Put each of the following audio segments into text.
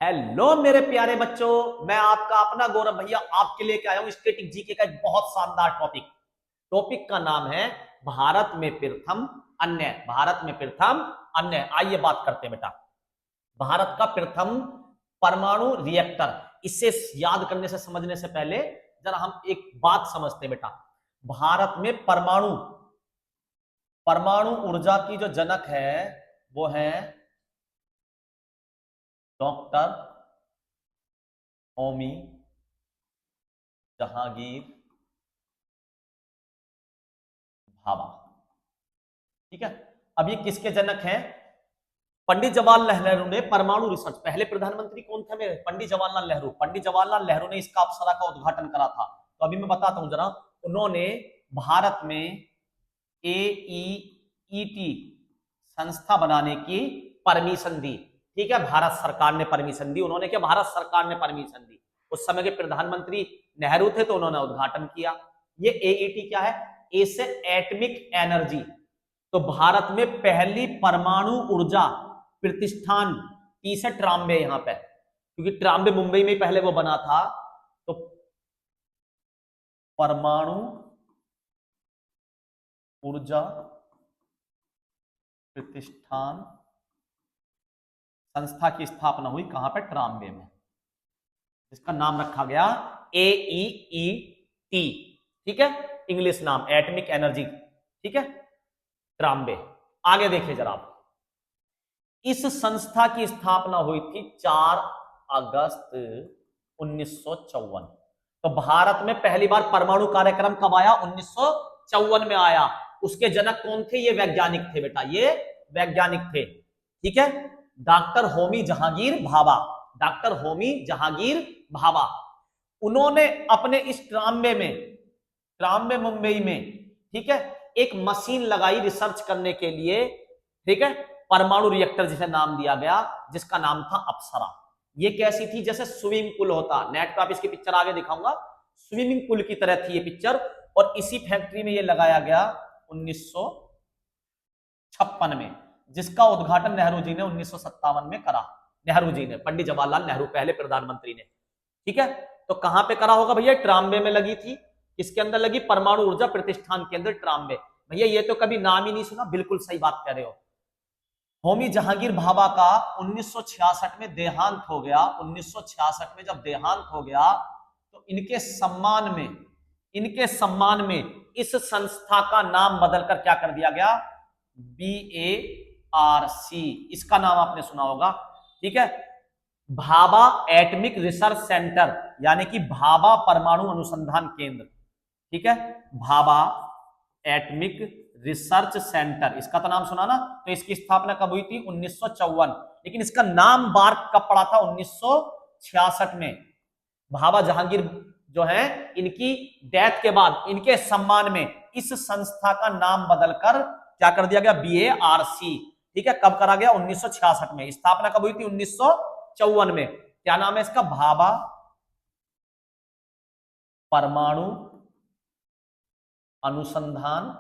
Hello मेरे प्यारे बच्चों, मैं आपका अपना गौरव भैया आपके लिए आया हूं स्टैटिक जीके का एक बहुत शानदार टॉपिक का नाम है भारत में प्रथम अन्य। भारत में प्रथम अन्य। आइए बात करते हैं बेटा। भारत का प्रथम परमाणु रिएक्टर। इससे याद करने से समझने से पहले जरा हम एक बात समझते हैं बेटा। भारत में परमाणु ऊर्जा की जो जनक है वो है डॉक्टर होमी जहांगीर भाभा। ठीक है। अब ये किसके जनक हैं? पंडित जवाहरलाल नेहरू ने परमाणु रिसर्च, पहले प्रधानमंत्री कौन थे मेरे? पंडित जवाहरलाल नेहरू। पंडित जवाहरलाल नेहरू ने इसका अप्सरा का उद्घाटन करा था। तो अभी मैं बताता हूं जरा। उन्होंने भारत में AEET संस्था बनाने की परमिशन दी। ठीक है, भारत सरकार ने परमिशन दी। उन्होंने क्या? भारत सरकार ने परमिशन दी। उस समय के प्रधानमंत्री नेहरू थे तो उन्होंने उद्घाटन किया। ये AET क्या है? ए से एटमिक एनर्जी। तो भारत में पहली परमाणु ऊर्जा प्रतिष्ठान, टी से ट्राम्बे यहां पे, क्योंकि ट्राम्बे मुंबई में पहले वो बना था। तो परमाणु ऊर्जा प्रतिष्ठान संस्था की स्थापना हुई कहां पे? ट्राम्बे में, जिसका नाम रखा गया AEET। ठीक है, इंग्लिश नाम एटमिक एनर्जी। ठीक है, ट्राम्बे। आगे देखिए जरा आप। इस संस्था की स्थापना हुई थी 4 अगस्त 1954। तो भारत में पहली बार परमाणु कार्यक्रम कब आया? 1954 में आया। उसके जनक कौन थे? ये वैज्ञानिक थे बेटा, ये वैज्ञानिक थे। ठीक है, डॉक्टर होमी जहांगीर भाभा। डॉक्टर होमी जहांगीर भाभा। उन्होंने अपने इस ट्राम्बे मुंबई में, ठीक है, एक मशीन लगाई रिसर्च करने के लिए। ठीक है, परमाणु रिएक्टर जिसे नाम दिया गया, जिसका नाम था अप्सरा। ये कैसी थी? जैसे स्विमिंग पूल होता, नेट पे आप इसकी पिक्चर आगे दिखाऊंगा। स्विमिंग पूल की तरह थी ये पिक्चर। और इसी फैक्ट्री में ये लगाया गया 1956 में, जिसका उद्घाटन नेहरू जी ने 1957 में करा। नेहरू जी ने, पंडित जवाहरलाल नेहरू पहले प्रधानमंत्री ने। ठीक है, तो कहां पे करा होगा भैया? ट्राम्बे में लगी थी। किसके अंदर लगी? परमाणु ऊर्जा प्रतिष्ठान के अंदर, ट्राम्बे। भैया ये तो कभी नाम ही नहीं सुना। बिल्कुल सही बात कह रहे हो। होमी जहांगीर भाभा का 1966 में देहांत हो गया। 1966 में जब देहांत हो गया तो इनके सम्मान में इस संस्था का नाम बदलकर क्या कर दिया गया? BARC। इसका नाम आपने सुना होगा। ठीक है, भाभा एटमिक रिसर्च सेंटर, यानी कि भाभा परमाणु अनुसंधान केंद्र। ठीक है, भाभा एटमिक रिसर्च सेंटर, इसका तो नाम सुना ना। तो इसकी स्थापना कब हुई थी? 1954। लेकिन इसका नाम बार कब पड़ा था? 1966 में। भाभा जहांगीर जो है, इनकी डेथ के बाद इनके सम्मान में इस संस्था का नाम बदलकर क्या कर दिया गया? BARC। ठीक है, कब करा गया? 1966 में। स्थापना कब हुई थी? 1954 में। क्या नाम है इसका? भाभा परमाणु अनुसंधान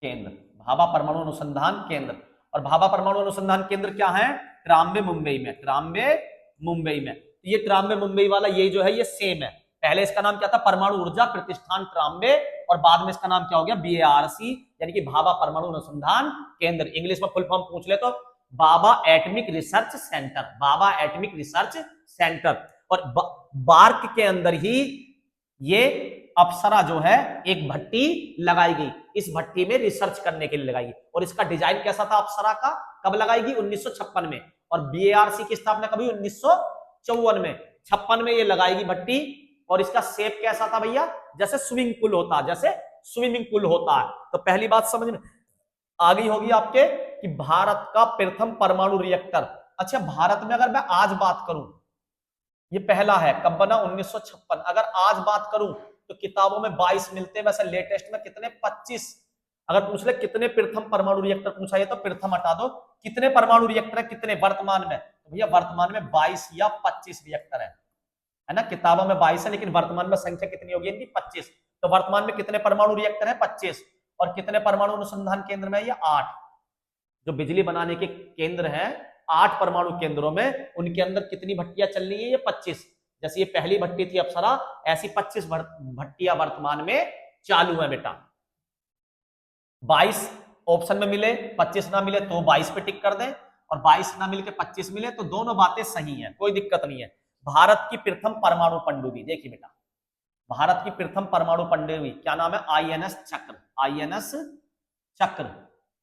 केंद्र। भाभा परमाणु अनुसंधान केंद्र। और भाभा परमाणु अनुसंधान केंद्र क्या है? ट्राम्बे मुंबई में। ट्राम्बे मुंबई में। तो ये ट्राम्बे मुंबई वाला ये जो है ये सेम है। पहले इसका नाम क्या था? परमाणु ऊर्जा प्रतिष्ठान ट्राम्बे, और बाद में इसका नाम क्या हो गया? BARC, यानी कि भाभा परमाणु अनुसंधान केंद्र। इंग्लिश में फुल फॉर्म पूछ ले तो Bhabha atomic research centre. Bhabha atomic research centre. और बार्क के अंदर ही ये अप्सरा जो है एक भट्टी लगाई गई। इस भट्टी में रिसर्च करने के लिए लगाई गई। और इसका डिजाइन कैसा था अप्सरा का? कब लगाई गई? 1956 में। और BARC की स्थापना कब हुई? 1954 में। 56 में ये लगाई गई भट्टी। और इसका शेप कैसा था भैया? जैसे स्विमिंग पूल होता, जैसे स्विमिंग पूल होता है। तो पहली बात समझ में आ गई होगी आपके कि भारत का प्रथम परमाणु रिएक्टर। अच्छा, भारत में अगर मैं आज बात करूं, ये पहला है। कब बना? 1956। अगर आज बात करूं तो किताबों में 22 मिलते हैं। वैसे लेटेस्ट में कितने? 25। अगर पूछ ले कितने प्रथम परमाणु रिएक्टर पूछा है तो प्रथम हटा दो। कितने परमाणु रिएक्टर है कितने वर्तमान में? तो भैया वर्तमान में 22 या 25 रिएक्टर है ना। किताबों में 22 है, लेकिन वर्तमान में संख्या कितनी होगी इनकी? 25। तो वर्तमान में कितने परमाणु रिएक्टर है? 25। और कितने परमाणु अनुसंधान केंद्र में? ये 8। जो बिजली बनाने के केंद्र हैं 8 परमाणु केंद्रों में उनके अंदर कितनी भट्टियां चल रही है? ये 25। जैसे ये पहली भट्टी थी अप्सरा, ऐसी 25 भट्टियां वर्तमान में चालू है बेटा। 22 ऑप्शन में मिले, 25 ना मिले तो 22 पे टिक कर दें, और 22 ना मिलके 25 मिले तो दोनों बातें सही हैं, कोई दिक्कत नहीं है। भारत की प्रथम परमाणु पनडुब्बी, देखिए बेटा, भारत की प्रथम परमाणु पनडुब्बी क्या नाम है? आईएनएस चक्र, आईएनएस चक्र।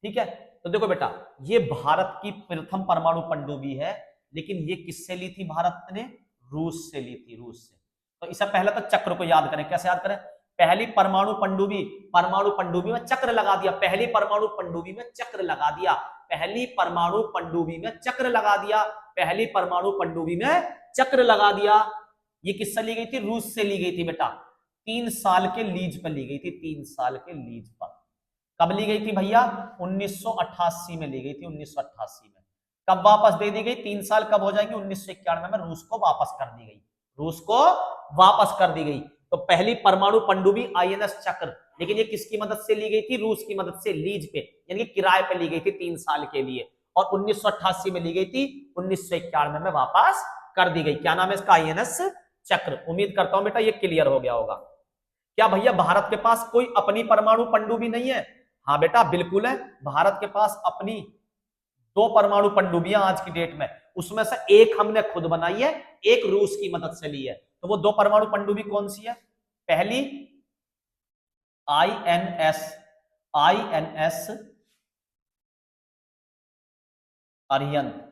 ठीक है, तो देखो बेटा, ये भारत की प्रथम परमाणु पनडुब्बी है, लेकिन ये किससे ली थी? भारत ने रूस से ली थी, रूस से। तो इससे पहले तो चक्र को याद करें, कैसे याद करें? पहली परमाणु पनडुब्बी में चक्र लगा दिया, पहली परमाणु पनडुब्बी में चक्र लगा दिया, पहली परमाणु पनडुब्बी में चक्र लगा दिया, पहली परमाणु पनडुब्बी में चक्र लगा दिया। ये किससे ली गई थी? रूस से ली गई थी बेटा। 3 साल के लीज पर ली गई थी, 3 साल के लीज पर। कब ली गई थी भैया? 1988 में ली गई थी, 1988 में। कब वापस दे दी गई? 3 साल कब हो जाएंगे? 1991 में रूस को वापस कर दी गई, रूस को वापस कर दी गई। तो पहली परमाणु पनडुब्बी आईएनएस चक्र, लेकिन ये किसकी मदद से ली गई थी? रूस की मदद से, लीज पे यानी कि किराए पे ली गई थी 3 साल के लिए, और 1988 में ली गई थी, 1991 में वापस कर दी गई। क्या नाम है इसका? आईएनएस चक्र। उम्मीद करता हूं बेटा ये क्लियर हो गया होगा। क्या भैया भारत के पास कोई अपनी परमाणु पनडुब्बी नहीं है? हाँ बेटा बिल्कुल है, भारत के पास अपनी 2 परमाणु पनडुब्बियां आज की डेट में, उसमें से एक हमने खुद बनाई है, एक रूस की मदद से ली है। तो वो 2 परमाणु पनडुब्बी कौन सी है? पहली आईएनएस अरिहंत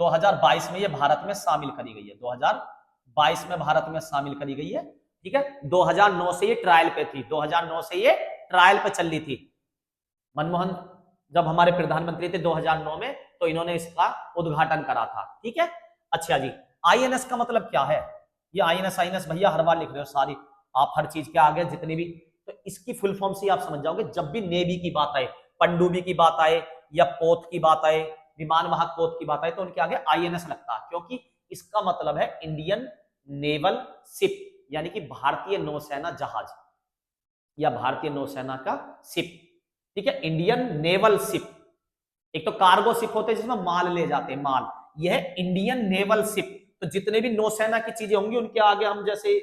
2022 में ये भारत में शामिल करी गई है, 2022 में भारत में शामिल करी गई है। ठीक है, 2009 से ये ट्रायल पे थी, 2009 से ये ट्रायल पे चल रही थी। मनमोहन जब हमारे प्रधानमंत्री थे 2009 में, तो इन्होंने इसका उद्घाटन करा था। ठीक है, अच्छा जी, आईएनएस का मतलब क्या है? ये आईएनएस भैया हर बार लिख रहे हो सारी, आप हर चीज के आगे जितनी भी, तो इसकी फुल फॉर्म से आप समझ जाओगे। जब भी नेवी की बात आए, पनडुब्बी की बात आए, या पोत की बात आए, विमान वाहक पोत की बात आए, तो उनके आगे आईएनएस लगता है, क्योंकि इसका मतलब है इंडियन नेवल शिप, यानी कि भारतीय नौसेना जहाज या भारतीय नौसेना का शिप। ठीक है, इंडियन नेवल शिप। एक तो कार्गो शिप होते हैं जिसमें माल ले जाते हैं, माल, यह है इंडियन नेवल शिप। तो जितने भी नौसेना की चीजें होंगी उनके आगे हम, जैसे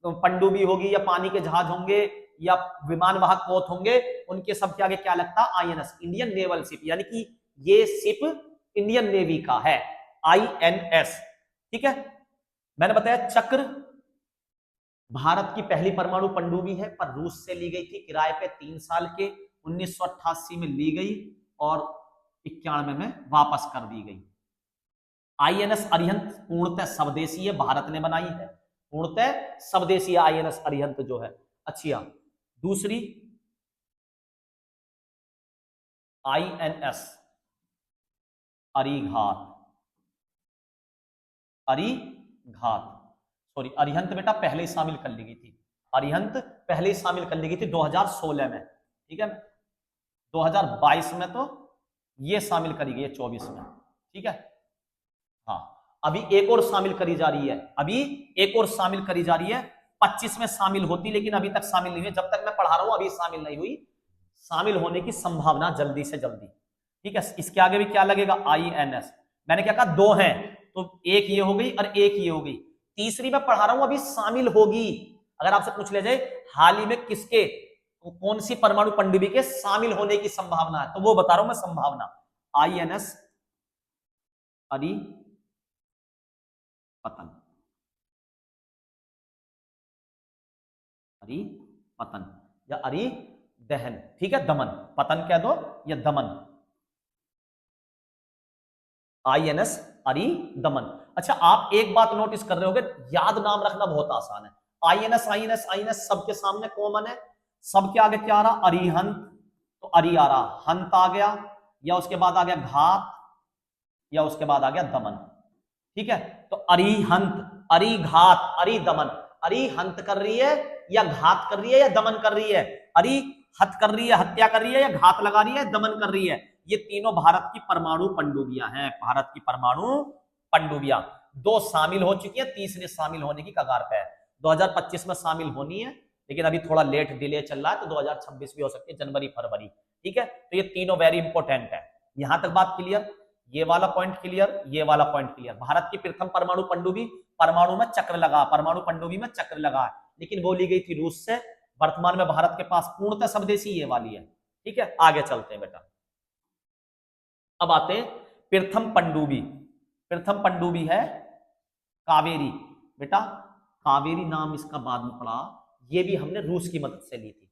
पनडुब्बी होगी या पानी के जहाज होंगे या विमान वाहक पोत होंगे, उनके सबके आगे क्या लगता है? आईएनएस, इंडियन नेवल शिप, यानी कि ये शिप इंडियन नेवी का है, आईएनएस। ठीक है, मैंने बताया चक्र भारत की पहली परमाणु पनडुब्बी है, पर रूस से ली गई थी किराए पे 3 साल के, 1988 में ली गई और 91 में वापस कर दी गई। आईएनएस अरिहंत पूर्णतः स्वदेशी है, भारत ने बनाई है, पूर्णतः स्वदेशी आईएनएस अरिहंत जो है। अच्छा, दूसरी आईएनएस अरिघात, सॉरी अरिहंत बेटा पहले ही शामिल कर ली गई थी, अरिहंत पहले ही शामिल कर ली गई थी 2016 में। ठीक है, 2022 में तो ये शामिल करी गई है, 24 में। ठीक है, हाँ, अभी एक और शामिल करी जा रही है, अभी एक और शामिल करी जा रही है, 25 में शामिल होती, लेकिन अभी तक शामिल नहीं हुई। जब तक मैं पढ़ा रहा हूं अभी शामिल नहीं हुई, शामिल होने की संभावना जल्दी से जल्दी। ठीक है, इसके आगे भी क्या लगेगा? आईएनएस। मैंने क्या कहा? 2 हैं, तो एक ये हो गई और एक ये हो गई, तीसरी मैं पढ़ा रहा हूं अभी शामिल होगी। अगर आपसे पूछ ले जाए हाल ही में किसके, कौन सी परमाणु पनडुब्बी के शामिल होने की संभावना है, तो वो बता रहा हूं मैं संभावना। आईएनएस अरिपतन, अरिपतन या अरिदहन। ठीक है, दमन, पतन कह दो या दमन, आईएनएस अरिदमन। अच्छा, आप एक बात नोटिस कर रहे होगे, याद नाम रखना बहुत आसान है। आईएनएस आईएनएस आईएनएस सबके सामने कॉमन है, सबके आगे क्या आ रहा? अरिहंत, तो अरि आ रहा, हंत आ गया, या उसके बाद आ गया घात, या उसके बाद आ गया दमन। ठीक है, तो अरिहंत, अरिघात, अरिदमन। अरिहंत कर रही है या घात कर रही है या दमन कर रही है? अरिहत कर रही है, हत्या कर रही है, या घात लगा रही है, दमन कर रही है। ये तीनों भारत की परमाणु पनडुब्बियां हैं, भारत की परमाणु पनडुब्बियां। 2 शामिल हो चुकी है, तीसरी शामिल होने की कगार पे है, 2025 में शामिल होनी है, लेकिन अभी थोड़ा लेट डिले चल रहा है, तो 2026 भी हो सकती है, जनवरी फरवरी। ठीक है, तो ये तीनों वेरी इंपॉर्टेंट है। यहां तक बात क्लियर, ये वाला पॉइंट क्लियर, ये वाला पॉइंट क्लियर। भारत की प्रथम परमाणु पनडुब्बी, परमाणु में चक्र लगा, परमाणु पनडुब्बी में चक्र लगा, लेकिन वो ली गई थी रूस से। वर्तमान में भारत के पास पूर्णतः स्वदेशी ये वाली है। ठीक है, आगे चलते हैं बेटा। अब आते हैं प्रथम पनडुब्बी। प्रथम पनडुब्बी है कावेरी। बेटा कावेरी नाम इसका बाद में पड़ा, ये भी हमने रूस की मदद से ली थी।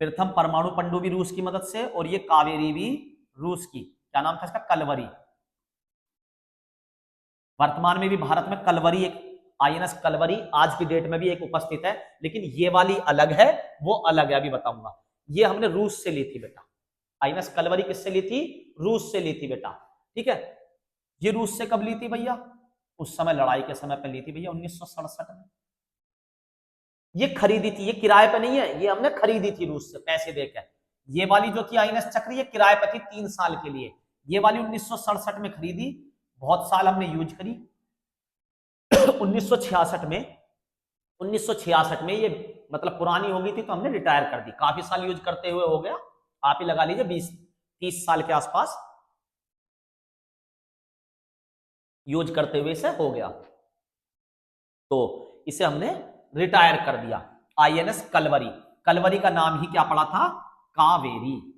प्रथम परमाणु पनडुब्बी रूस की मदद से, और ये कावेरी भी रूस की। क्या नाम था इसका? कलवरी। वर्तमान में भी भारत में कलवरी, एक आईएनएस कलवरी आज की डेट में भी एक उपस्थित है, लेकिन ये वाली अलग है, वो अलग है, अभी बताऊंगा। ये हमने रूस से ली थी बेटा। आईएनएस कलवरी किससे ली थी? रूस से ली थी बेटा। ठीक है, ये रूस से कब ली थी भैया? उस समय लड़ाई के समय पे ली थी भैया, 1967 में। ये खरीदी थी, ये किराए पे नहीं है, ये हमने खरीदी थी रूस से पैसे देकर। ये वाली जो थी आईएनएस चक्र, ये किराए पे थी 3 साल के लिए। ये वाली 1967 में खरीदी, बहुत साल हमने यूज करी। 1966 में ये मतलब पुरानी हो गई थी, तो हमने रिटायर कर दी। काफी साल यूज करते हुए हो गया, आप ही लगा लीजिए 20-30 साल के आसपास यूज करते हुए इसे हो गया, तो इसे हमने रिटायर कर दिया। आईएनएस कलवरी, कलवरी का नाम ही क्या पड़ा था? कावेरी।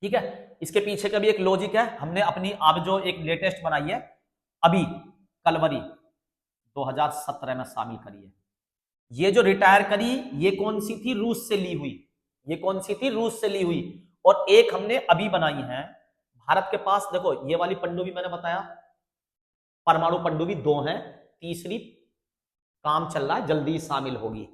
ठीक है, इसके पीछे का भी एक लॉजिक है, हमने अपनी अब जो एक लेटेस्ट बनाई है अभी कलवरी 2017 में शामिल करी है। ये जो रिटायर करी, ये कौन सी थी? रूस से ली हुई। ये कौन सी थी? रूस से ली हुई। और एक हमने अभी बनाई है भारत के पास। देखो ये वाली पनडुब्बी मैंने बताया, परमाणु पनडुब्बी 2 है, तीसरी काम चल रहा है, जल्दी शामिल होगी।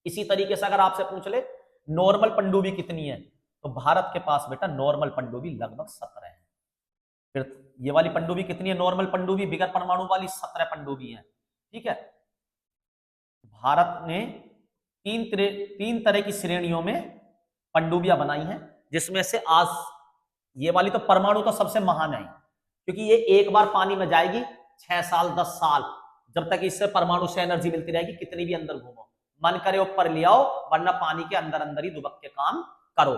इसी तरीके से अगर आपसे पूछ ले नॉर्मल पनडुब्बी कितनी है, तो भारत के पास बेटा नॉर्मल पनडुब्बी लगभग 17 है। फिर ये वाली पनडुब्बी कितनी है? नॉर्मल पनडुब्बी बिगर परमाणु वाली 17 पनडुब्बी है। ठीक है, भारत ने तीन तरह की श्रेणियों में पनडुब्बियां बनाई हैं, जिसमें से आज ये वाली तो परमाणु तो सबसे महान है, क्योंकि ये एक बार पानी में जाएगी 6 साल 10 साल, जब तक इससे परमाणु से एनर्जी मिलती रहेगी, कितनी भी अंदर घूमो, मन करे ऊपर ले आओ, वरना पानी के अंदर अंदर ही दुबक के काम करो।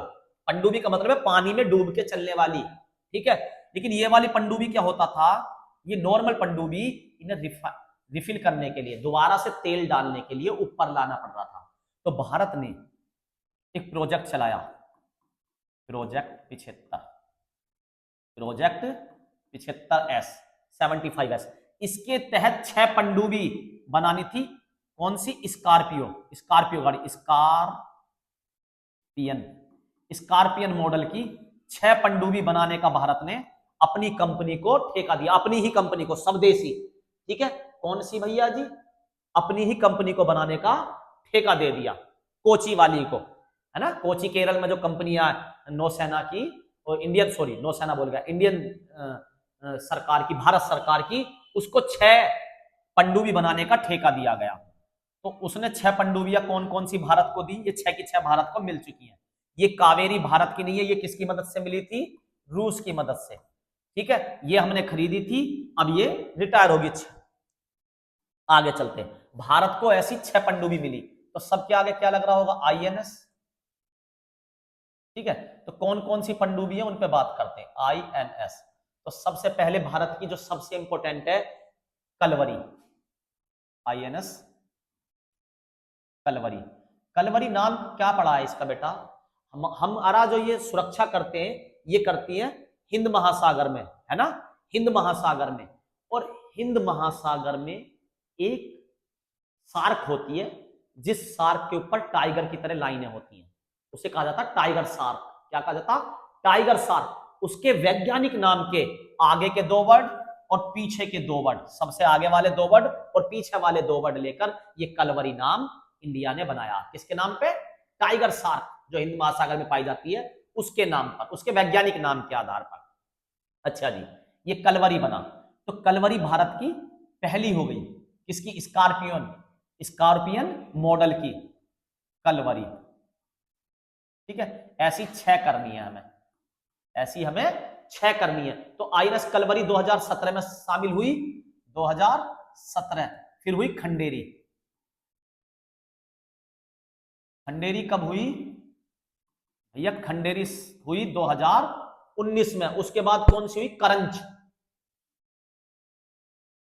पनडुब्बी का मतलब है पानी में डूब के चलने वाली। ठीक है, लेकिन ये वाली पनडुब्बी क्या होता था? ये नॉर्मल पनडुब्बी इन्हें रिफिल करने के लिए, दोबारा से तेल डालने के लिए ऊपर लाना पड़ रहा था। तो भारत ने एक प्रोजेक्ट चलाया, प्रोजेक्ट 75S 75S। इसके तहत 6 पनडुब्बी बनानी थी। कौन सी? स्कॉर्पियो गाड़ी, स्कॉर्पियन मॉडल की 6 पनडुब्बी बनाने का भारत ने अपनी कंपनी को ठेका दिया, अपनी ही कंपनी को, स्वदेशी। ठीक है, कौन सी भैया जी? अपनी ही कंपनी को बनाने का ठेका दे दिया, कोची वाली को, है ना। कोची केरल में जो कंपनियां नौसेना की, और नौसेना बोल गया, इंडियन सरकार की, भारत सरकार की, उसको 6 पनडुब्बी बनाने का ठेका दिया गया। तो उसने 6 पनडुब्बियां कौन कौन सी भारत को दी? ये 6 की 6 भारत को मिल चुकी हैं। ये कावेरी भारत की नहीं है, ये किसकी मदद से मिली थी? रूस की मदद से। ठीक है, ये हमने खरीदी थी, अब ये रिटायर होगी। आगे चलते हैं, भारत को ऐसी 6 पनडुब्बी मिली, तो सबके आगे क्या लग रहा होगा? आईएनएस। ठीक है, तो कौन कौन सी पनडुब्बी है उन पे बात करते हैं। आईएनएस, तो सबसे पहले भारत की जो सबसे इंपॉर्टेंट है कलवरी, आईएनएस कलवरी। कलवरी नाम क्या पड़ा है इसका बेटा? हमारा जो ये सुरक्षा करते हैं, ये करती है हिंद महासागर में, है ना, हिंद महासागर में। और हिंद महासागर में एक सार्क होती है, जिस सार्क के ऊपर टाइगर की तरह लाइनें होती हैं, उसे कहा जाता है टाइगर सार्क। क्या कहा जाता? Tiger shark. उसके वैज्ञानिक नाम के आगे के 2 वर्ड और पीछे के 2 वर्ड, सबसे आगे वाले 2 वर्ड और पीछे वाले 2 वर्ड लेकर ये कलवरी नाम इंडिया ने बनाया। किसके नाम पे? टाइगर सार्क, जो हिंद महासागर में पाई जाती है, उसके नाम पर, उसके वैज्ञानिक नाम के आधार पर। अच्छा जी, ये कलवरी बना। तो कलवरी भारत की पहली हो गई, किसकी? स्कॉर्पियन मॉडल की कलवरी। ठीक है, ऐसी 6 करनी है हमें, ऐसी हमें 6 करनी है। तो आईएनएस कलवरी 2017 में शामिल हुई, 2017। फिर हुई खंडेरी। खंडेरी कब हुई भैया? खंडेरी हुई 2018 19 में। उसके बाद कौन सी हुई? करंज।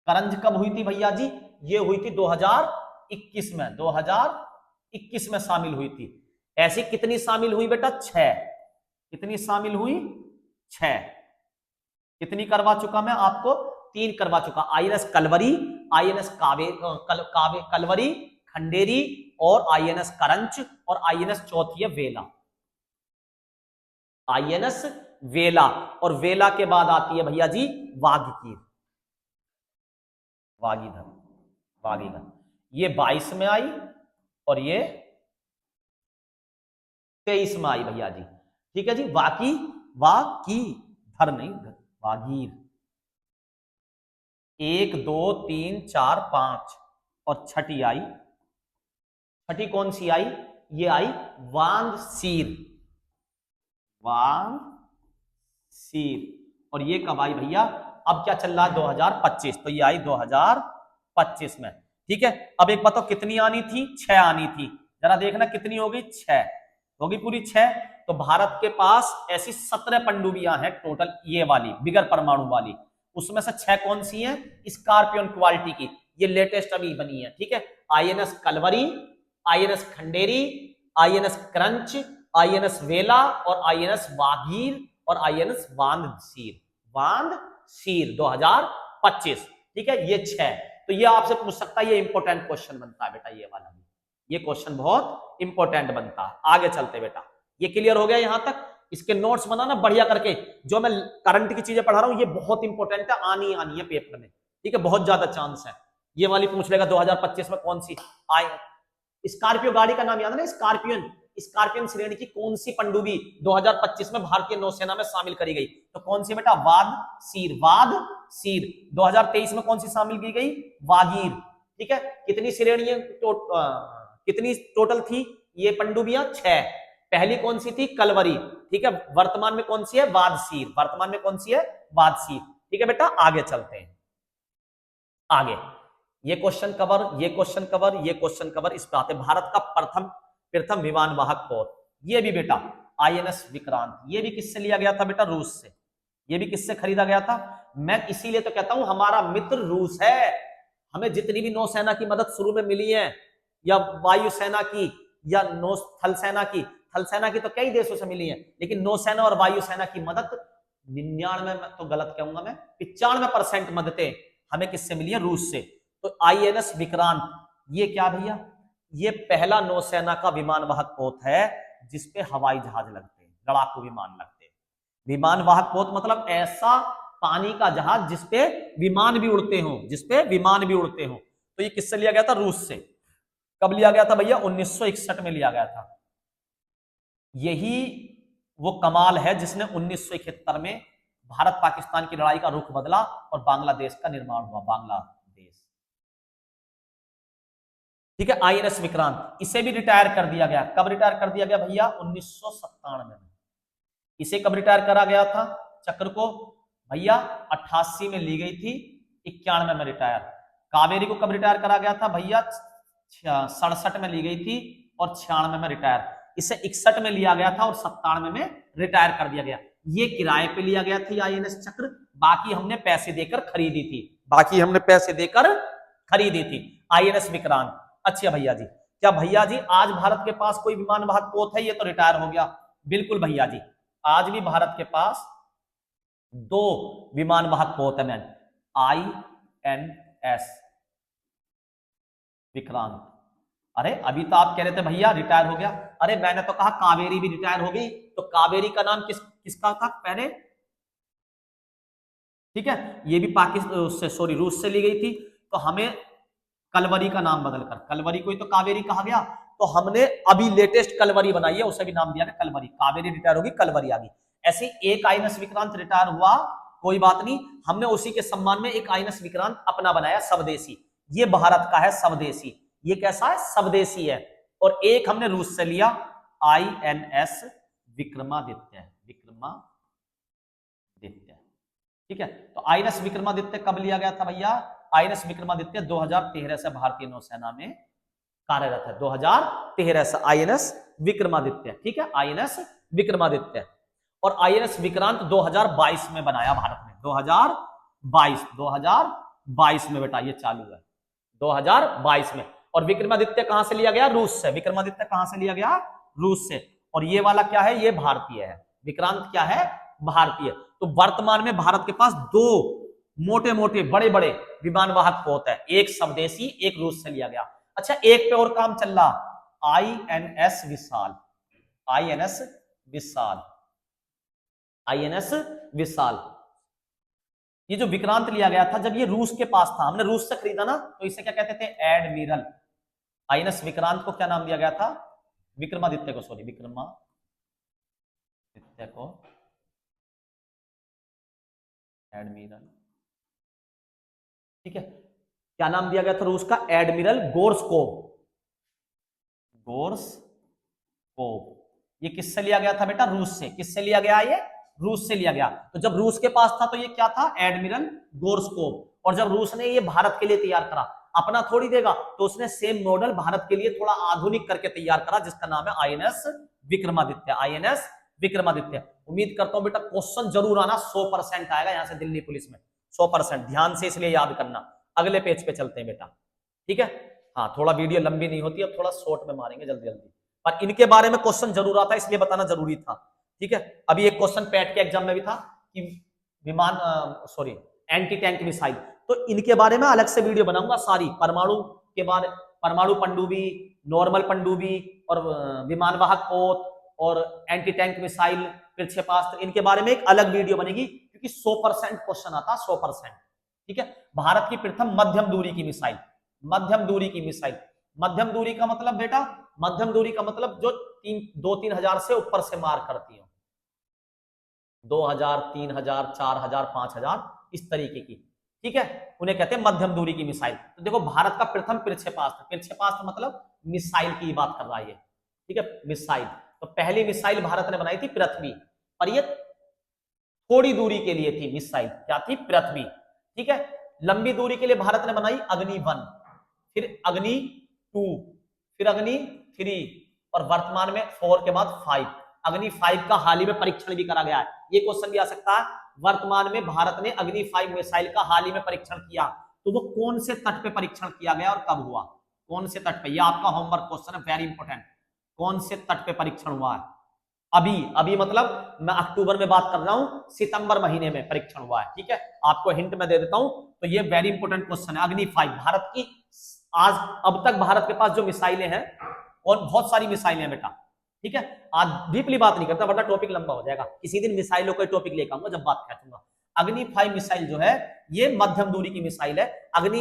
करंज कब हुई थी भैया जी? ये हुई थी 2021 में, 2021 में शामिल हुई थी। ऐसी कितनी शामिल हुई बेटा? 6। कितनी शामिल हुई? 6। कितनी करवा चुका मैं आपको? 3 करवा चुका। आईएनएस कलवरी, आईएनएस कलवरी, खंडेरी और आईएनएस करंच, और आईएनएस चौथी है वेला। आईएनएस वेला, और वेला के बाद आती है भैया जी वागीधर। वागीधर, वागीधर ये 22 में आई और ये 23 में आई भैया जी। ठीक है जी। वागीधर नहीं, वागीर। 1 2 3 4 5 और छठी आई। छठी कौन सी आई? ये आई वांगसीर। वांगसीर। और ये कब आई भैया? अब क्या चल रहा है? 2025। तो ये आई 2025 में। ठीक है। अब एक बताओ कितनी आनी थी? 6 आनी थी। जरा देखना कितनी हो गई? 6 होगी पूरी 6। तो भारत के पास ऐसी 17 पनडुब्बियां हैं टोटल, ये वाली बिगर परमाणु वाली। उसमें से 6 कौन सी हैं? स्कॉर्पियन क्वालिटी की, ये लेटेस्ट अभी बनी है। ठीक है। INS Kalvari, INS Khanderi, INS Karanj, INS Vela और आईएनएस वागीर और आईएनएस वांगसीर। वांगसीर 2025। ठीक है। ये 6। तो ये आपसे पूछ सकता है, ये इंपॉर्टेंट क्वेश्चन बनता है बेटा, ये वाला भी। ये क्वेश्चन बहुत इंपॉर्टेंट बनता है। आगे चलते बेटा। ये क्लियर हो गया यहां तक? इसके नोट्स बनाना बढ़िया करके। जो मैं करंट की चीजें पढ़ा रहा हूं ये बहुत इंपॉर्टेंट है, आनी है पेपर में। ठीक है। बहुत ज्यादा चांस है। ये वाली पूछ लेगा 2025 में कौन सी आई। स्कॉर्पियो गाड़ी का नाम याद है ना? स्कॉर्पियन। स्कॉर्पियन श्रेणी की कौन सी पनडुब्बी 2025 में भारतीय नौसेना में शामिल करी गई? तो कौन सी बेटा? वागसीर। वागसीर। 2023 में कौन सी शामिल की गई? वागीर। ठीक है। कितनी श्रेणियां कितनी टोटल थी ये पनडुब्बियां? 6। पहली कौन सी थी? कलवरी। ठीक है। वर्तमान में कौन सी है? वादसीर। वर्तमान में कौन सी है? वादसीर। ठीक है बेटा। आगे चलते हैं। आगे ये क्वेश्चन कवर, ये क्वेश्चन कवर, ये क्वेश्चन कवर। इस बात है भारत का प्रथम विमान वाहक कौन? ये भी बेटा आईएनएस विक्रांत। ये भी किससे लिया गया था बेटा? रूस से। ये भी किससे खरीदा गया था? मैं इसीलिए तो कहता हूं हमारा मित्र रूस है। हमें जितनी भी नौसेना की मदद शुरू में मिली है, या वायुसेना की या थल सेना की, थल सेना की तो कई देशों से मिली है, लेकिन नौसेना और वायुसेना की मदद 99 तो गलत कहूंगा मैं, 95% मददें हमें किससे मिली है? रूस से। तो आईएनएस विक्रांत ये क्या भैया? ये पहला नौसेना का विमान वाहक पोत है जिसपे हवाई जहाज लगते हैं, लड़ाकू विमान लगते हैं। विमान वाहक पोत मतलब ऐसा पानी का जहाज जिसपे विमान भी उड़ते हो, जिसपे विमान भी उड़ते हो। तो ये किससे लिया गया था? रूस से। कब लिया गया था भैया? 1961 में लिया गया था। यही वो कमाल है जिसने 1971 में भारत पाकिस्तान की लड़ाई का रुख बदला और बांग्लादेश का निर्माण हुआ। बांग्लादेश। ठीक है। आईएनएस विक्रांत, इसे भी रिटायर कर दिया गया। कब रिटायर कर दिया गया भैया? 1997 में। इसे कब रिटायर करा गया था? चक्र को भैया 88 में ली गई थी, 91 में रिटायर। कावेरी को कब रिटायर करा गया था भैया? 67 में ली गई थी और 96 में रिटायर। इसे 61 में लिया गया था और 97 में रिटायर कर दिया गया। ये किराए पे लिया गया था आईएनएस चक्र, बाकी हमने पैसे देकर खरीदी थी। बाकी हमने पैसे देकर खरीदी थी आईएनएस विक्रांत। अच्छा भैया जी, क्या भैया जी आज भारत के पास कोई विमान वाहक पोत है? ये तो रिटायर हो गया। बिल्कुल भैया जी, आज भी भारत के पास 2 विमान वाहक पोत है। आईएनएस विक्रांत। अरे अभी तो आप कह रहे थे भैया रिटायर हो गया। अरे मैंने तो कहा कावेरी भी रिटायर हो गई। तो कावेरी का नाम किसका था पहले? ठीक है। ये भी पाकिस्तान रूस से ली गई थी। तो हमें कलवरी का नाम बदलकर, कलवरी को ही तो कावेरी कहा गया, तो हमने अभी लेटेस्ट कलवरी बनाई है, उसे भी नाम दिया गया कलवरी। कावेरी रिटायर होगी, कलवरी आ गई। ऐसी एक आईएनएस विक्रांत रिटायर हुआ, कोई बात नहीं, हमने उसी के सम्मान में एक आईएनएस विक्रांत अपना बनाया, स्वदेशी। ये भारत का है स्वदेशी। ये कैसा है? स्वदेशी है। और एक हमने रूस से लिया, आईएनएस विक्रमादित्य। विक्रमादित्य। ठीक है। तो आईएनएस विक्रमादित्य कब लिया गया था भैया? आईएनएस विक्रमादित्य 2013 से भारतीय नौसेना में कार्यरत है। 2013 से आईएनएस विक्रमादित्य। ठीक है। आईएनएस विक्रमादित्य। और आईएनएस विक्रांत 2022 में बनाया भारत ने, 2022 में बेटा ये चालू है 2022 में। और विक्रमादित्य कहां से लिया गया? रूस से। विक्रमादित्य कहां से लिया गया? रूस से। और ये वाला क्या है? ये भारतीय है। विक्रांत क्या है? भारतीय। तो वर्तमान में भारत के पास दो मोटे मोटे बड़े बड़े विमान वाहक पोत है, एक स्वदेशी, एक रूस से लिया गया। अच्छा, एक पे और काम चल रहा, आईएनएस विशाल। आईएनएस विशाल, आईएनएस विशाल। ये जो विक्रांत लिया गया था, जब ये रूस के पास था, हमने रूस से खरीदा ना, तो इसे क्या कहते थे? एडमिरल। आईएनएस विक्रांत को क्या नाम दिया गया था? विक्रमादित्य को, सॉरी, विक्रमादित्य को एडमिरल, ठीक है। क्या नाम दिया गया था रूस का? एडमिरल गोर्स्कोव। गोर्स्कोव। ये किससे लिया गया था बेटा? रूस से। किससे लिया गया? ये रूस से लिया गया। तो जब रूस के पास था तो ये क्या था? एडमिरल गोर्स्कोव। और जब रूस ने ये भारत के लिए तैयार करा, अपना थोड़ी देगा, तो उसने सेम मॉडल भारत के लिए थोड़ा आधुनिक करके तैयार करा, जिसका नाम है आईएनएस विक्रमादित्य। आईएनएस विक्रमादित्य। उम्मीद करता हूं बेटा क्वेश्चन जरूर आना, 100% आएगा यहां से दिल्ली पुलिस में, 100%। ध्यान से इसलिए याद करना। अगले पेज पे चलते हैं बेटा, ठीक है। हाँ, थोड़ा वीडियो लंबी नहीं होती, अब थोड़ा शॉर्ट में मारेंगे जल्दी जल्दी, पर इनके बारे में क्वेश्चन जरूर आता है, इसलिए बताना जरूरी था, ठीक है। अभी एक क्वेश्चन पैट के एग्जाम में भी था कि विमान सॉरी एंटी टैंक मिसाइल, तो इनके बारे में अलग से वीडियो बनाऊंगा सारी, परमाणु के बारे, परमाणु पनडुब्बी, नॉर्मल पनडुब्बी और विमान वाहक पोत और एंटी टैंक मिसाइल, क्षेपास्त्र, इनके बारे में एक अलग वीडियो बनेगी, क्योंकि 100% क्वेश्चन आता, 100%, ठीक है। भारत की प्रथम मध्यम दूरी की मिसाइल, मध्यम दूरी की मिसाइल। मध्यम दूरी का मतलब बेटा, मध्यम दूरी का मतलब जो 2-3 हजार से ऊपर से मार करती हो, 2000, 3000, 4000, 5000, इस तरीके की, ठीक है, उन्हें कहते हैं मध्यम दूरी की मिसाइल। तो देखो भारत का प्रथम प्रक्षेपास्त्र, प्रक्षेपास्त्र मतलब मिसाइल की बात कर रहा है ये, ठीक है, मिसाइल। तो पहली मिसाइल भारत ने बनाई थी पृथ्वी, और ये थोड़ी दूरी के लिए थी मिसाइल, क्या थी? पृथ्वी, ठीक है। लंबी दूरी के लिए भारत ने बनाई अग्नि 1, फिर अग्नि 2, फिर अग्नि 3, और वर्तमान में 4 के बाद 5। अग्नि 5 का हाल ही में परीक्षण भी करा गया है, ये क्वेश्चन भी आ सकता है। वर्तमान में भारत ने अग्नि 5 मिसाइल का हाल ही में परीक्षण किया, तो वो कौन से तट पे परीक्षण किया गया और कब हुआ? कौन से तट पे? ये आपका होमवर्क क्वेश्चन है, वेरी इंपॉर्टेंट। कौन से तट पे परीक्षण हुआ है? अभी अभी मतलब मैं अक्टूबर में बात कर रहा हूं, सितंबर महीने में परीक्षण हुआ है, ठीक है। आपको हिंट में दे देता हूं, तो ये वेरी इंपॉर्टेंट क्वेश्चन है। अग्नि 5 भारत की आज अब तक भारत के पास जो मिसाइलें हैं, और बहुत सारी मिसाइलें हैं बेटा, ठीक है। आज डीपली बात नहीं करता, वरना टॉपिक लंबा हो जाएगा, किसी दिन मिसाइलों का टॉपिक लेकर आऊंगा जब बात खींचूंगा। अग्नि 5 मिसाइल जो है ये मध्यम दूरी की मिसाइल है। अग्नि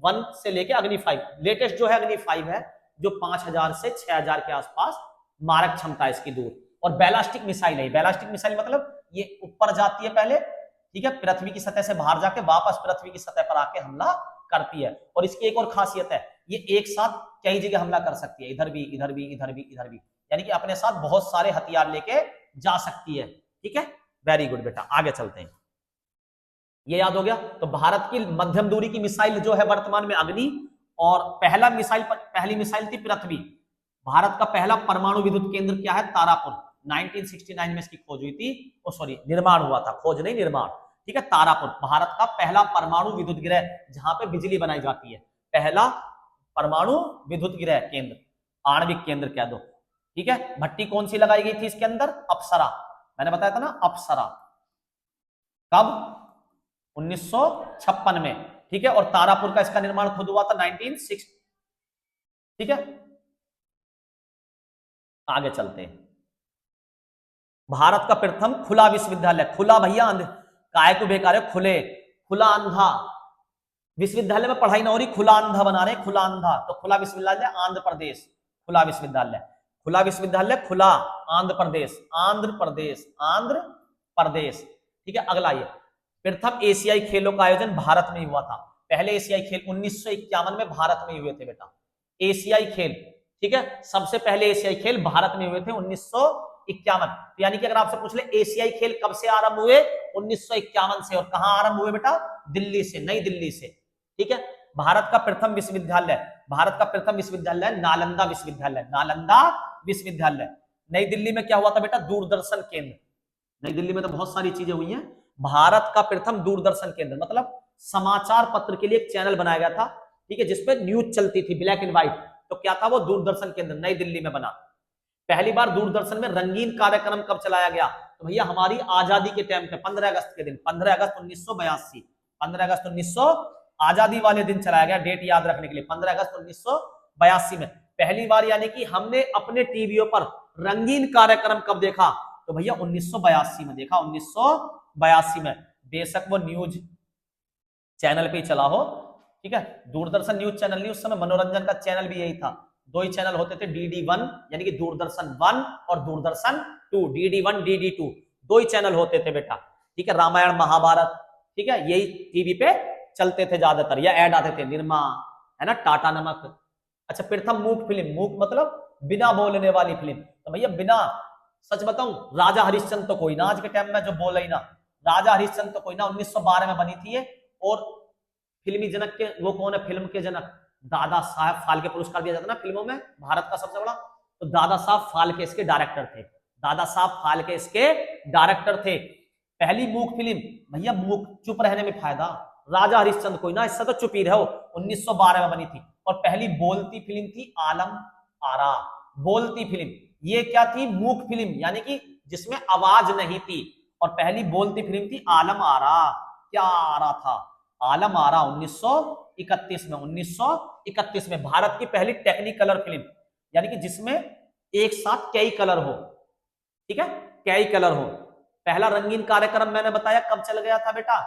1 से लेके अग्नि 5, लेटेस्ट जो है अग्नि 5 है, जो 5000 से 6000 के आसपास मारक क्षमता है इसकी दूर, और बैलास्टिक मिसाइल है। बैलास्टिक मिसाइल मतलब ये ऊपर जाती है पहले, ठीक है, पृथ्वी की सतह से बाहर जाके वापस पृथ्वी की सतह पर आके हमला करती है। और इसकी एक और खासियत है, ये एक साथ कई जगह हमला कर सकती है, इधर भी, इधर भी, इधर भी, इधर भी, यानी कि अपने साथ बहुत सारे हथियार लेके जा सकती है, ठीक है। वेरी गुड बेटा, आगे चलते हैं। ये याद हो गया। तो भारत की मध्यम दूरी की मिसाइल जो है वर्तमान में अग्नि, और पहली मिसाइल थी पृथ्वी। भारत का पहला परमाणु विद्युत केंद्र क्या है? तारापुर। 1969 में इसकी खोज हुई थी, निर्माण हुआ था, खोज नहीं, निर्माण, ठीक है। तारापुर भारत का पहला परमाणु विद्युत गृह, जहां पे बिजली बनाई जाती है, पहला परमाणु विद्युत गृह केंद्र, आणविक केंद्र कह दो, ठीक है। भट्टी कौन सी लगाई गई थी इसके अंदर? अप्सरा, मैंने बताया था ना, अप्सरा। कब? 1956 में, ठीक है। और तारापुर का इसका निर्माण खुद हुआ था 1960, ठीक है। आगे चलते हैं। भारत का प्रथम खुला विश्वविद्यालय, खुला भैया, काय को बेकार है, खुले, खुला अंधा विश्वविद्यालय में पढ़ाई ना हो रही, खुला अंधा बना रहे, खुला अंधा। तो खुला विश्वविद्यालय आंध्र प्रदेश, खुला विश्वविद्यालय, खुला विश्वविद्यालय, खुला, आंध्र प्रदेश, आंध्र प्रदेश, आंध्र प्रदेश, ठीक है। अगला ये प्रथम एशियाई खेलों का आयोजन भारत में हुआ था। पहले एशियाई खेल 1951 में भारत में हुए थे बेटा, एशियाई खेल, ठीक है। सबसे पहले एशियाई खेल भारत में हुए थे 1951। यानी कि अगर आपसे पूछ ले एशियाई खेल कब से आरंभ हुए? 1951 से। और कहां आरंभ हुए बेटा? दिल्ली से, नई दिल्ली से, ठीक है। भारत का प्रथम विश्वविद्यालय, भारत का प्रथम विश्वविद्यालय नालंदा विश्वविद्यालय, नालंदा विश्वविद्यालय। नई दिल्ली में क्या हुआ था बेटा? दूरदर्शन केंद्र, नई दिल्ली में तो बहुत सारी चीजें हुई हैं। भारत का प्रथम दूरदर्शन केंद्र, मतलब समाचार पत्र के लिए एक चैनल बनाया गया था, ठीक है, जिसपे न्यूज चलती थी ब्लैक एंड व्हाइट, तो क्या था वो, दूरदर्शन केंद्र, नई दिल्ली में बना। पहली बार दूरदर्शन में रंगीन कार्यक्रम कब चलाया गया, तो भैया हमारी आजादी के टाइम पे 15 अगस्त के दिन, 15 अगस्त 1982, 15 अगस्त 1900 आजादी वाले दिन चलाया गया, डेट याद रखने के लिए, 15 अगस्त 1982 में पहली बार, यानी कि हमने अपने टीवियों पर रंगीन कार्यक्रम कब देखा, तो भैया 1982 में देखा, 1982 में। बेशक वो न्यूज चैनल पे ही चला हो, ठीक है, दूरदर्शन न्यूज चैनल नहीं, उस समय मनोरंजन का चैनल भी यही था। दो ही चैनल होते थे, DD1 यानी कि दूरदर्शन 1 और दूरदर्शन 2, DD1 DD2 दो ही चैनल होते थे बेटा, ठीक है। रामायण महाभारत, ठीक है, यही टीवी पे चलते थे ज्यादातर, या ऐड आते थे, निरमा, है ना, टाटा नमक। अच्छा, प्रथम मूक फिल्म, मूक मतलब बिना बोलने वाली फिल्म, तो भैया बिना, सच बताऊं, राजा हरिश्चंद्र तो कोई ना आज के टाइम में जो बोले ही ना, राजा हरिश्चंद्र तो कोई ना, 1912 में बनी थी ये। और फिल्मी जनक के वो कौन है, फिल्म के जनक, दादा साहब फाल्के पुरस्कार दिया जाता है ना फिल्मों में, भारत का सबसे बड़ा, तो दादा साहब फाल्के इसके डायरेक्टर थे, दादा साहब फाल्के इसके डायरेक्टर थे। पहली मूक फिल्म, भैया मूक, चुप रहने में फायदा, राजा हरिश्चंद्र कोई ना, इससे तो चुप ही रहो, 1912 में बनी थी। और पहली बोलती फिल्म थी आलम आरा, बोलती फिल्म, ये क्या थी, मूक फिल्म, यानी कि जिसमें आवाज नहीं थी, और पहली बोलती फिल्म थी आलम आरा। क्या आ रहा था, आलम आरा, 1931 में, 1931 में भारत की पहली टेक्निकलर फिल्म, यानी कि जिसमें एक साथ कई कलर हो, ठीक है, कई कलर हो। पहला रंगीन कार्यक्रम मैंने बताया कब चल गया था बेटा,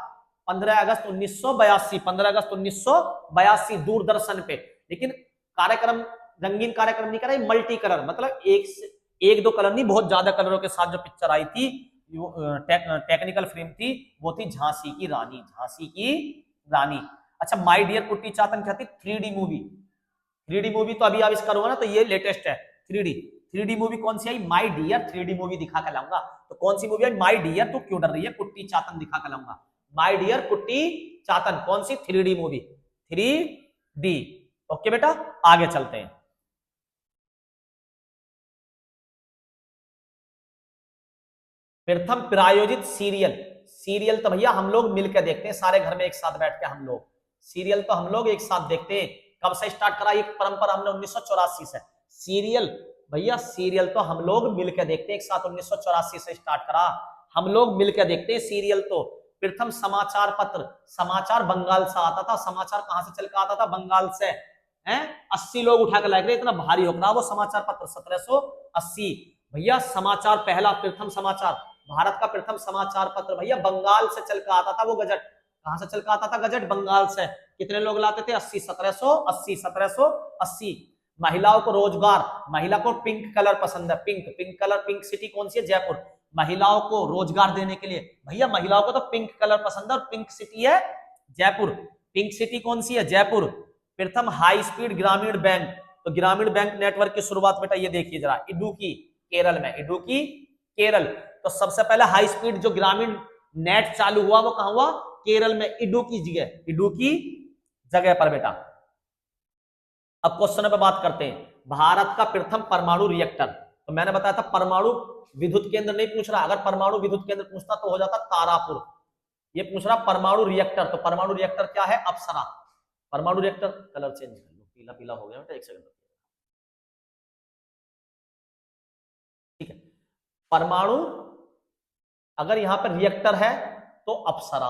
15 अगस्त 1982, 15 अगस्त 1982 दूरदर्शन पे। लेकिन कार्यक्रम रंगीन कार्यक्रम नहीं करा, मल्टी कलर, मतलब एक दो कलर नहीं, बहुत ज्यादा कलरों के साथ जो पिक्चर आई थी, टेक्निकल फिल्म थी, वो थी झांसी की रानी, झांसी की रानी। अच्छा, माय डियर कुट्टी चातन क्या थी, 3D मूवी, 3D मूवी तो अभी आविष्कार हुआ ना, तो ये लेटेस्ट है 3D। 3D मूवी कौन सी आई, माय डियर 3D मूवी दिखा कर लाऊंगा। तो कौन सी मूवी आई, माय डियर, तो क्यों डर रही है, कुट्टी चातन दिखा कर लाऊंगा, माय डियर कुट्टी चातन, कौन सी, 3D मूवी, 3D। ओके बेटा, आगे चलते हैं। प्रथम प्रायोजित सीरियल, सीरियल तो भैया हम लोग मिलकर देखते हैं सारे घर में एक साथ बैठ के, हम लोग सीरियल तो हम लोग एक साथ देखते हैं। कब से स्टार्ट करा ये परंपरा हमने, 1984 से। सीरियल भैया, सीरियल तो हम लोग मिलकर देखते हैं एक साथ, 1984 से स्टार्ट करा, हम लोग मिलकर देखते हैं सीरियल। तो प्रथम समाचार पत्र, समाचार बंगाल से आता था, समाचार कहां से चल के आता था, बंगाल से, हैं 80 लोग उठा कर लाए थे, इतना भारी होगा वो समाचार पत्र, 1780। भैया समाचार पहला, प्रथम समाचार, भारत का प्रथम समाचार पत्र भैया बंगाल से चल कर आता था, वो गजट कहां से चल कर आता था, गजट बंगाल से। कितने लोग लाते थे, 80, 1780, 1780। महिलाओं को रोजगार, महिला को पिंक कलर पसंद है, pink, pink colour, pink city कौन सी है, जयपुर। महिलाओं को रोजगार देने के लिए, भैया महिलाओं को तो पिंक कलर पसंद है, और पिंक सिटी है जयपुर। पिंक सिटी कौन सी है, जयपुर। प्रथम हाई स्पीड ग्रामीण बैंक, तो ग्रामीण बैंक नेटवर्क की शुरुआत बेटा ये देखिए जरा, इडुक्की केरल में, इडुक्की केरल। तो सबसे पहले हाई स्पीड जो ग्रामीण नेट चालू हुआ वो कहां हुआ, केरल में, इडुक्की जगह, इडुक्की जगह पर बेटा। अब क्वेश्चन पे बात करते हैं, भारत का प्रथम परमाणु रिएक्टर, तो मैंने बताया था परमाणु विद्युत केंद्र नहीं पूछ रहा, अगर परमाणु विद्युत केंद्र पूछता तो हो जाता तारापुर। ये पूछ रहा परमाणु रिएक्टर, तो परमाणु रिएक्टर क्या है, अप्सरा। परमाणु रिएक्टर, कलर चेंज कर लो, पीला पीला हो गया बेटा, एक सेकंड, ठीक है। परमाणु अगर यहां पर रिएक्टर है तो अप्सरा,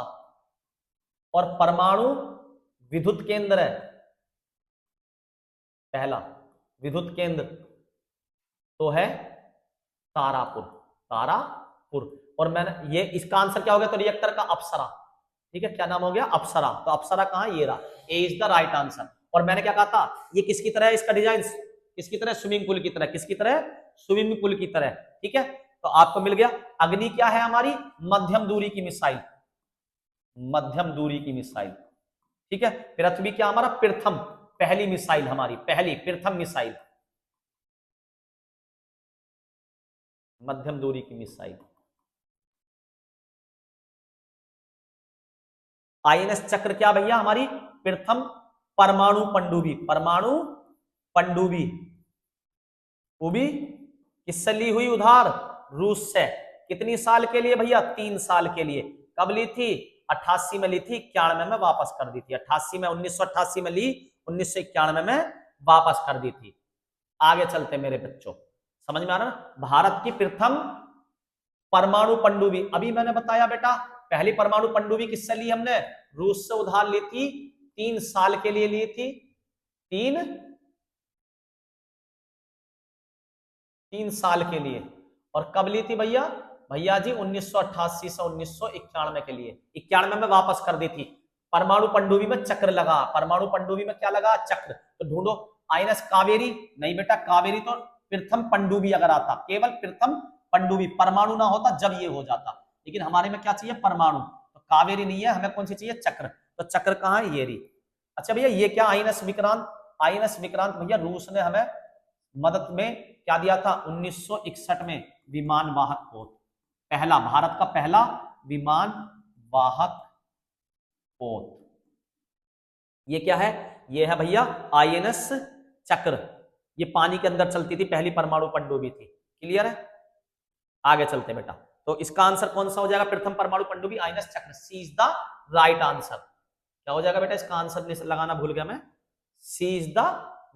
और परमाणु विद्युत केंद्र है पहला, विद्युत केंद्र तो है तारापुर, तारापुर। और मैंने ये, इसका आंसर क्या हो गया, तो रिएक्टर का अप्सरा, ठीक है, क्या नाम हो गया, अप्सरा। तो अप्सरा कहां, ये रहा, ए इज द राइट आंसर। और मैंने क्या कहा था, ये किसकी तरह है, इसका डिजाइन किसकी तरह, स्विमिंग पूल की तरह, किसकी तरह, स्विमिंग पूल की तरह, ठीक है। तो आपको मिल गया। अग्नि क्या है हमारी, मध्यम दूरी की मिसाइल, मध्यम दूरी की मिसाइल, ठीक है। पृथ्वी क्या हमारा, प्रथम, पहली मिसाइल हमारी, पहली प्रथम मिसाइल, मध्यम दूरी की मिसाइल। आईएनएस चक्र क्या भैया हमारी, प्रथम परमाणु पनडुब्बी, परमाणु पनडुब्बी। वो भी किससे ली हुई उधार, रूस से। कितनी साल के लिए भैया? 3 साल के लिए। कब ली थी? 88 में ली थी, 91 में वापस कर दी थी। 88 में, 1988 में ली, 1991 में वापस कर दी थी। आगे चलते मेरे बच्चों, समझ में आ रहा ना? भारत की प्रथम परमाणु पनडुब्बी, अभी मैंने बताया बेटा, पहली परमाणु पनडुब्बी किससे ली हमने? रूस से उधार ली थी, 3 साल के लिए ली थी। 3 साल के लिए। और कब ली थी भैया? भैया जी 1988 से 1991 के लिए। 91 में वापस कर दी थी। परमाणु पनडुब्बी में चक्र लगा, परमाणु पनडुब्बी में क्या लगा? चक्र। तो ढूंढो, आईएनएस कावेरी। नहीं बेटा, कावेरी तो प्रथम पनडुब्बी अगर आता, केवल प्रथम पनडुब्बी, परमाणु ना होता जब ये हो जाता, लेकिन हमारे में क्या चाहिए? परमाणु। तो कावेरी नहीं है, हमें कौन सी चाहिए? चक्र। तो चक्र कहाँ है? ये रही। अच्छा भैया, ये क्या आईएनएस विक्रांत? आईएनएस विक्रांत भैया रूस ने हमें मदद में क्या दिया था? 1961 में विमान वाहक पोत, पहला, भारत का पहला विमान वाहक पोत। ये क्या है? ये है भैया आईएनएस चक्र। ये पानी के अंदर चलती थी, पहली परमाणु पनडुब्बी थी। क्लियर है? आगे चलते बेटा। तो इसका आंसर कौन सा हो जाएगा? प्रथम परमाणु पनडुब्बी आईएनएस चक्र। सी इज द राइट आंसर। क्या हो जाएगा बेटा? इसका आंसर लगाना भूल गया मैं। सी इज द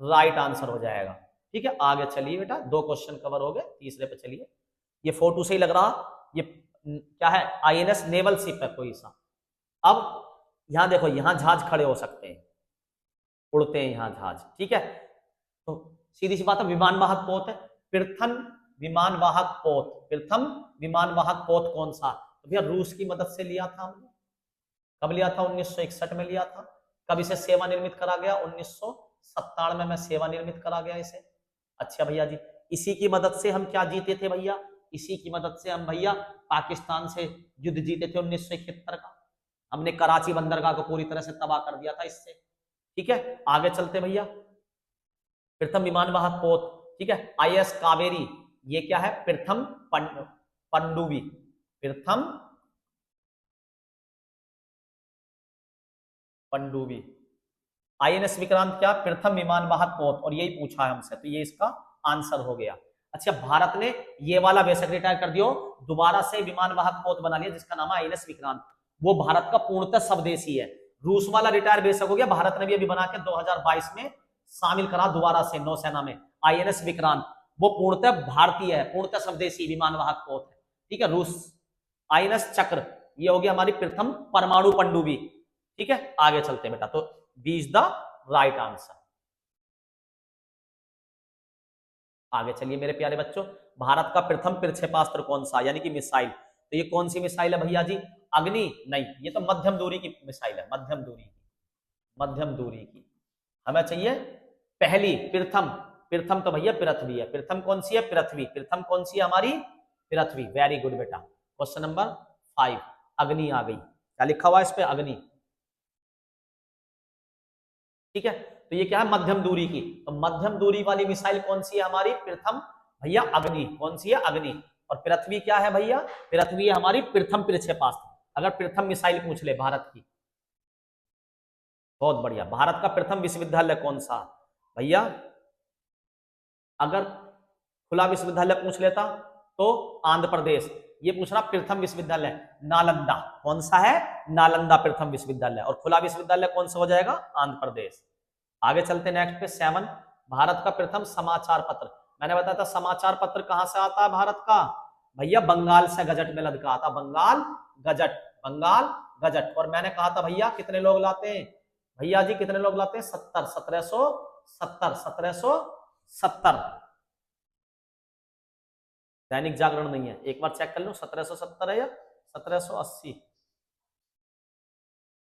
राइट आंसर हो जाएगा। ठीक है, आगे चलिए बेटा, 2 क्वेश्चन कवर हो गए, तीसरे पे चलिए। ये फोटो से ही लग रहा, ये क्या है? आईएनएस नेवल शिप है कोई सा। अब यहां देखो, यहां जहाज खड़े हो सकते हैं, उड़ते हैं यहां जहाज। ठीक है, तो सीधी सी बात है, विमान वाहक पोत है। प्रथम विमान वाहक पोत, प्रथम विमान वाहक पोत कौन सा? तो भैया रूस की मदद से लिया था हमने। कब लिया था? 1961 में लिया था। कब इसे सेवा निर्मित करा गया? 1997 में सेवा निर्मित करा गया इसे। अच्छा भैया जी, इसी की मदद से हम क्या जीते थे भैया? इसी की मदद से हम भैया पाकिस्तान से युद्ध जीते थे 1971 का। हमने कराची बंदरगाह को पूरी तरह से तबाह कर दिया था इससे। ठीक है, आगे चलते भैया। प्रथम विमान वाहक पोत, ठीक है, आईएस कावेरी। ये क्या है? प्रथम पनडुब्बी, प्रथम पनडुब्बी। आईएनएस विक्रांत क्या? प्रथम विमान वाहक पोत, और यही पूछा है हमसे, तो ये इसका आंसर हो गया। अच्छा, भारत ने ये वाला बेशक रिटायर कर दियो, दोबारा से विमान वाहक पोत बना लिया जिसका नाम है आईएनएस विक्रांत। वो भारत का पूर्णतः स्वदेशी है। रूस वाला रिटायर बेशक हो गया, भारत ने भी अभी बना के 2022 में शामिल करा दोबारा से नौसेना में आईएनएस विक्रांत। वो पूर्णतः भारतीय है, पूर्णतः स्वदेशी विमान वाहक पोत है। ठीक है, रूस। आईएनएस चक्र, ये हो गया हमारी प्रथम परमाणु पनडुब्बी। ठीक है, आगे चलते बेटा। तो B is the right answer. आगे चलिए मेरे प्यारे बच्चों, भारत का प्रथम प्रक्षेपास्त्र कौन सा, यानी कि मिसाइल? तो ये कौन सी मिसाइल है भैया जी? अग्नि? नहीं, ये तो मध्यम दूरी की मिसाइल है, मध्यम दूरी की, मध्यम दूरी की। हमें चाहिए पहली, प्रथम। प्रथम तो भैया पृथ्वी है। प्रथम कौन सी है? पृथ्वी। प्रथम कौन सी है हमारी? पृथ्वी। वेरी गुड बेटा। क्वेश्चन नंबर 5, अग्नि आ गई। क्या लिखा हुआ है इस पे? अग्नि। ठीक है, तो ये क्या है? मध्यम दूरी की। तो मध्यम दूरी वाली मिसाइल कौन सी है हमारी? प्रथम भैया अग्नि। कौन सी है? अग्नि। और पृथ्वी क्या है भैया? पृथ्वी है हमारी प्रथम प्रक्षेपास्त्र। अगर प्रथम मिसाइल पूछ ले भारत की, बहुत बढ़िया। भारत का प्रथम विश्वविद्यालय कौन सा भैया? अगर खुला विश्वविद्यालय पूछ लेता तो आंध्र प्रदेश। ये पूछ रहा प्रथम विश्वविद्यालय नालंदा। कौन सा है? नालंदा प्रथम विश्वविद्यालय। और खुला विश्वविद्यालय कौन सा हो जाएगा? आंध्र प्रदेश। आगे चलते नेक्स्ट पे 7, भारत का प्रथम समाचार पत्र। मैंने बताया था समाचार पत्र कहां से आता है भारत का? भैया बंगाल से गजट में लदका आता, बंगाल गजट, बंगाल गजट। और मैंने कहा था भैया कितने लोग लाते हैं भैया जी? कितने लोग लाते हैं? 70, 1770, 1770। दैनिक जागरण नहीं है, एक बार चेक कर लो 1770 है या 1780?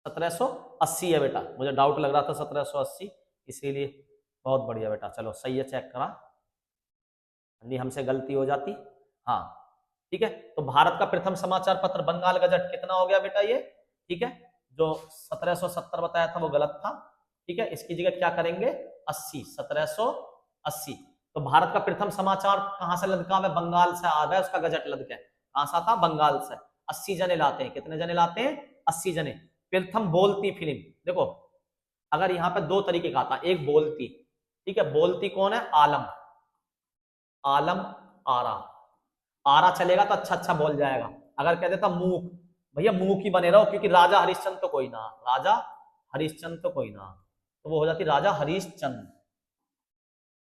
1780 है बेटा, मुझे डाउट लग रहा था 1780, इसीलिए। बहुत बढ़िया बेटा, चलो सही है, चेक करा, नहीं हमसे गलती हो जाती। हाँ ठीक है, तो भारत का प्रथम समाचार पत्र बंगाल गजट कितना हो गया बेटा ये? ठीक है, जो 1770 बताया था वो गलत था। ठीक है, इसकी जगह क्या करेंगे? 80, 1780। तो भारत का प्रथम समाचार कहां से लदका है? बंगाल से आ गया, उसका गजट लदका है। कहां से आता? बंगाल से। 80 जने लाते हैं। कितने जने लाते हैं? 80 जने। प्रथम बोलती फिल्म, देखो अगर यहाँ पे 2 तरीके का था, एक बोलती, ठीक है, बोलती कौन है? आलम, आलम आरा। आरा चलेगा तो अच्छा अच्छा बोल जाएगा। अगर कह देता मूक, भैया मूक ही बने रहो, क्योंकि राजा हरिश्चंद्र तो कोई ना, राजा हरिश्चंद्र तो कोई ना, तो वो हो जाती राजा हरिश्चंद्र।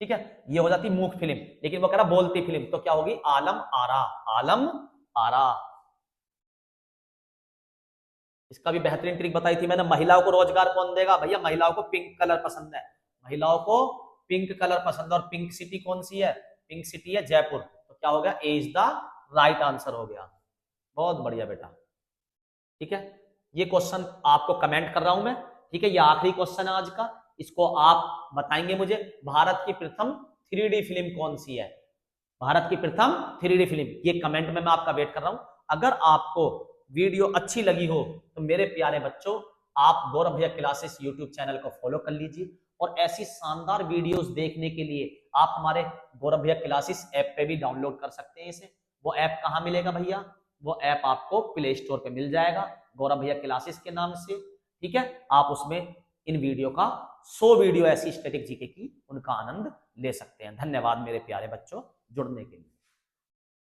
ठीक है, ये हो जाती मूक फिल्म। लेकिन वो कह रहा बोलती फिल्म, तो क्या होगी? आलम आरा, आलम आरा। इसका भी बेहतरीन ट्रिक बताई थी मैंने। महिलाओं को रोजगार कौन देगा? भैया महिलाओं को पिंक कलर पसंद है, महिलाओं को पिंक कलर पसंद है। और पिंक सिटी कौन सी है? पिंक सिटी है जयपुर। तो क्या हो गया? ए इज द राइट आंसर हो गया। बहुत बढ़िया बेटा। ठीक है, ये क्वेश्चन आपको कमेंट कर रहा हूं मैं। ठीक है, ये आखिरी क्वेश्चन है आज का। इसको आप बताएंगे मुझे, भारत की प्रथम 3D फिल्म कौन सी है? भारत की प्रथम 3D फिल्म, ये कमेंट में मैं आपका वेट कर रहा हूं। अगर आपको वीडियो अच्छी लगी हो तो मेरे प्यारे बच्चों, आप गौरव भैया क्लासेस यूट्यूब चैनल को फॉलो कर लीजिए। और ऐसी शानदार वीडियोस देखने के लिए आप हमारे गौरव भैया क्लासेस ऐप पे भी डाउनलोड कर सकते हैं इसे। वो ऐप कहाँ मिलेगा भैया? वो ऐप आपको प्ले स्टोर पे मिल जाएगा, गौरव भैया क्लासेस के नाम से। ठीक है, आप उसमें इन वीडियो का 100 वीडियो ऐसी स्टैटिक जीके की, उनका आनंद ले सकते हैं। धन्यवाद मेरे प्यारे बच्चों जुड़ने के लिए।